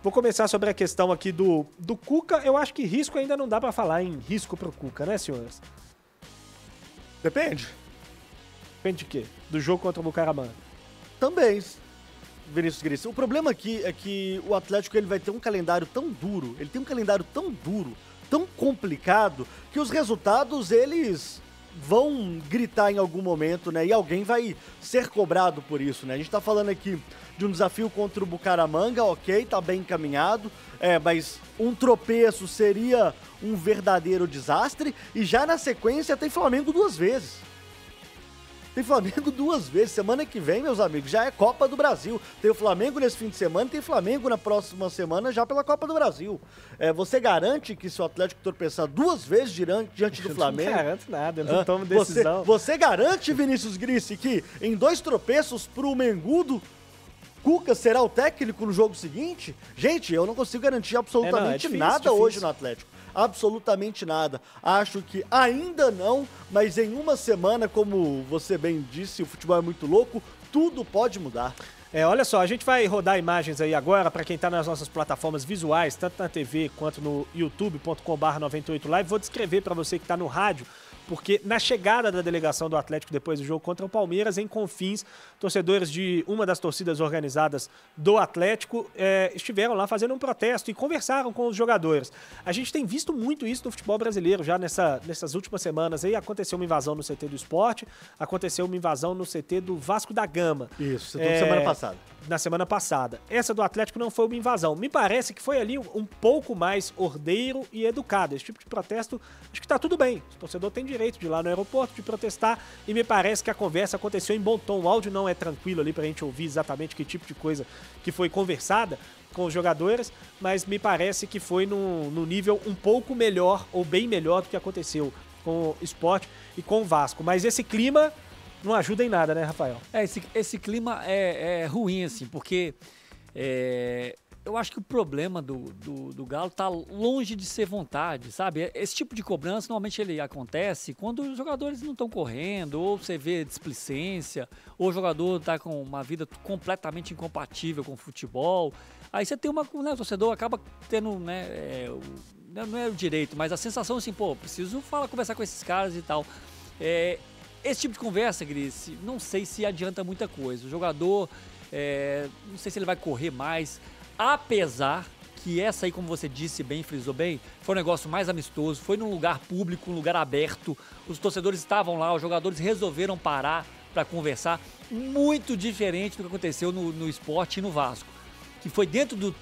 Vou começar sobre a questão aqui do Cuca. Eu acho que risco ainda não dá pra falar em risco pro Cuca, né, senhores? Depende. Depende de quê? Do jogo contra o Bucaramanga. Também, Vinícius Gris. O problema aqui é que o Atlético ele vai ter um calendário tão duro, ele tem um calendário tão duro, tão complicado, que os resultados, eles vão gritar em algum momento, né? E alguém vai ser cobrado por isso, né? A gente tá falando aqui de um desafio contra o Bucaramanga, ok, tá bem encaminhado, mas um tropeço seria um verdadeiro desastre, e já na sequência tem Flamengo 2 vezes. Tem Flamengo 2 vezes. Semana que vem, meus amigos, já é Copa do Brasil. Tem o Flamengo nesse fim de semana, tem Flamengo na próxima semana já pela Copa do Brasil. Você garante que se o Atlético tropeçar 2 vezes diante do Flamengo... Eu não garanto nada, eu não tomo decisão. Você garante, Vinícius Gris, que em 2 tropeços pro Mengudo, Cuca será o técnico no jogo seguinte? Gente, eu não consigo garantir absolutamente nada hoje no Atlético. Absolutamente nada. Acho que ainda não, mas em uma semana, como você bem disse, o futebol é muito louco, tudo pode mudar. Olha só, a gente vai rodar imagens aí agora para quem tá nas nossas plataformas visuais, tanto na TV quanto no youtube.com/98live. Vou descrever para você que tá no rádio, porque na chegada da delegação do Atlético depois do jogo contra o Palmeiras, em Confins, torcedores de uma das torcidas organizadas do Atlético estiveram lá fazendo um protesto e conversaram com os jogadores. A gente tem visto muito isso no futebol brasileiro já nessas últimas semanas. Aí aconteceu uma invasão no CT do Sport, aconteceu uma invasão no CT do Vasco da Gama. Isso, semana passada. Na semana passada. Essa do Atlético não foi uma invasão. Me parece que foi ali um pouco mais ordeiro e educado. Esse tipo de protesto, acho que tá tudo bem. O torcedor tem direito de ir lá no aeroporto, de protestar, e me parece que a conversa aconteceu em bom tom. O áudio não é tranquilo ali pra gente ouvir exatamente que tipo de coisa que foi conversada com os jogadores, mas me parece que foi no nível um pouco melhor, ou bem melhor do que aconteceu com o Sport e com o Vasco. Mas esse clima não ajuda em nada, né, Rafael? Esse clima é ruim, assim, porque eu acho que o problema do Galo tá longe de ser vontade, sabe? Esse tipo de cobrança, normalmente ele acontece quando os jogadores não estão correndo, ou você vê displicência, ou o jogador tá com uma vida completamente incompatível com o futebol. Aí você tem o torcedor acaba tendo, não é o direito, mas a sensação assim, preciso conversar com esses caras e tal. Esse tipo de conversa, Gris, não sei se adianta muita coisa. O jogador, não sei se ele vai correr mais, apesar que essa aí, como você disse bem, frisou bem, foi um negócio mais amistoso, foi num lugar público, um lugar aberto, os torcedores estavam lá, os jogadores resolveram parar para conversar, muito diferente do que aconteceu no Sport e no Vasco, que foi dentro do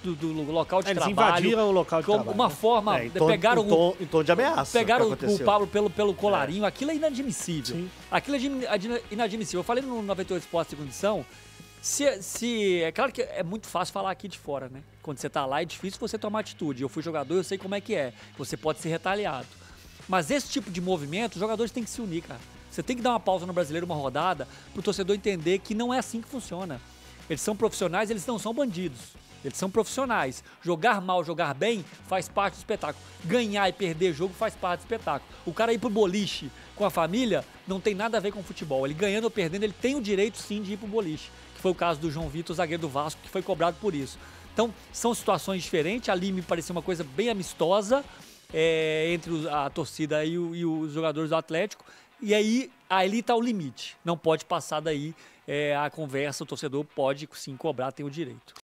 local de trabalho. Eles invadiram o local de trabalho. Uma forma, pegaram em tom de ameaça. Pegaram o Pablo pelo colarinho, aquilo é inadmissível. Sim. Aquilo é inadmissível. Eu falei no 98 Esporte segunda edição, é claro que é muito fácil falar aqui de fora, né? Quando você tá lá é difícil você tomar atitude. Eu fui jogador, eu sei como é que é. Você pode ser retaliado. Mas esse tipo de movimento, os jogadores têm que se unir, cara. Você tem que dar uma pausa no Brasileiro, uma rodada, pro torcedor entender que não é assim que funciona. Eles são profissionais, eles não são bandidos. Eles são profissionais. Jogar mal, jogar bem, faz parte do espetáculo. Ganhar e perder jogo faz parte do espetáculo. O cara ir pro boliche com a família não tem nada a ver com futebol. Ele ganhando ou perdendo, ele tem o direito sim de ir pro boliche. Que foi o caso do João Vitor, zagueiro do Vasco, que foi cobrado por isso. Então, são situações diferentes. Ali me pareceu uma coisa bem amistosa entre a torcida e os jogadores do Atlético. E aí tá o limite. Não pode passar daí a conversa, o torcedor pode sim cobrar, tem o direito.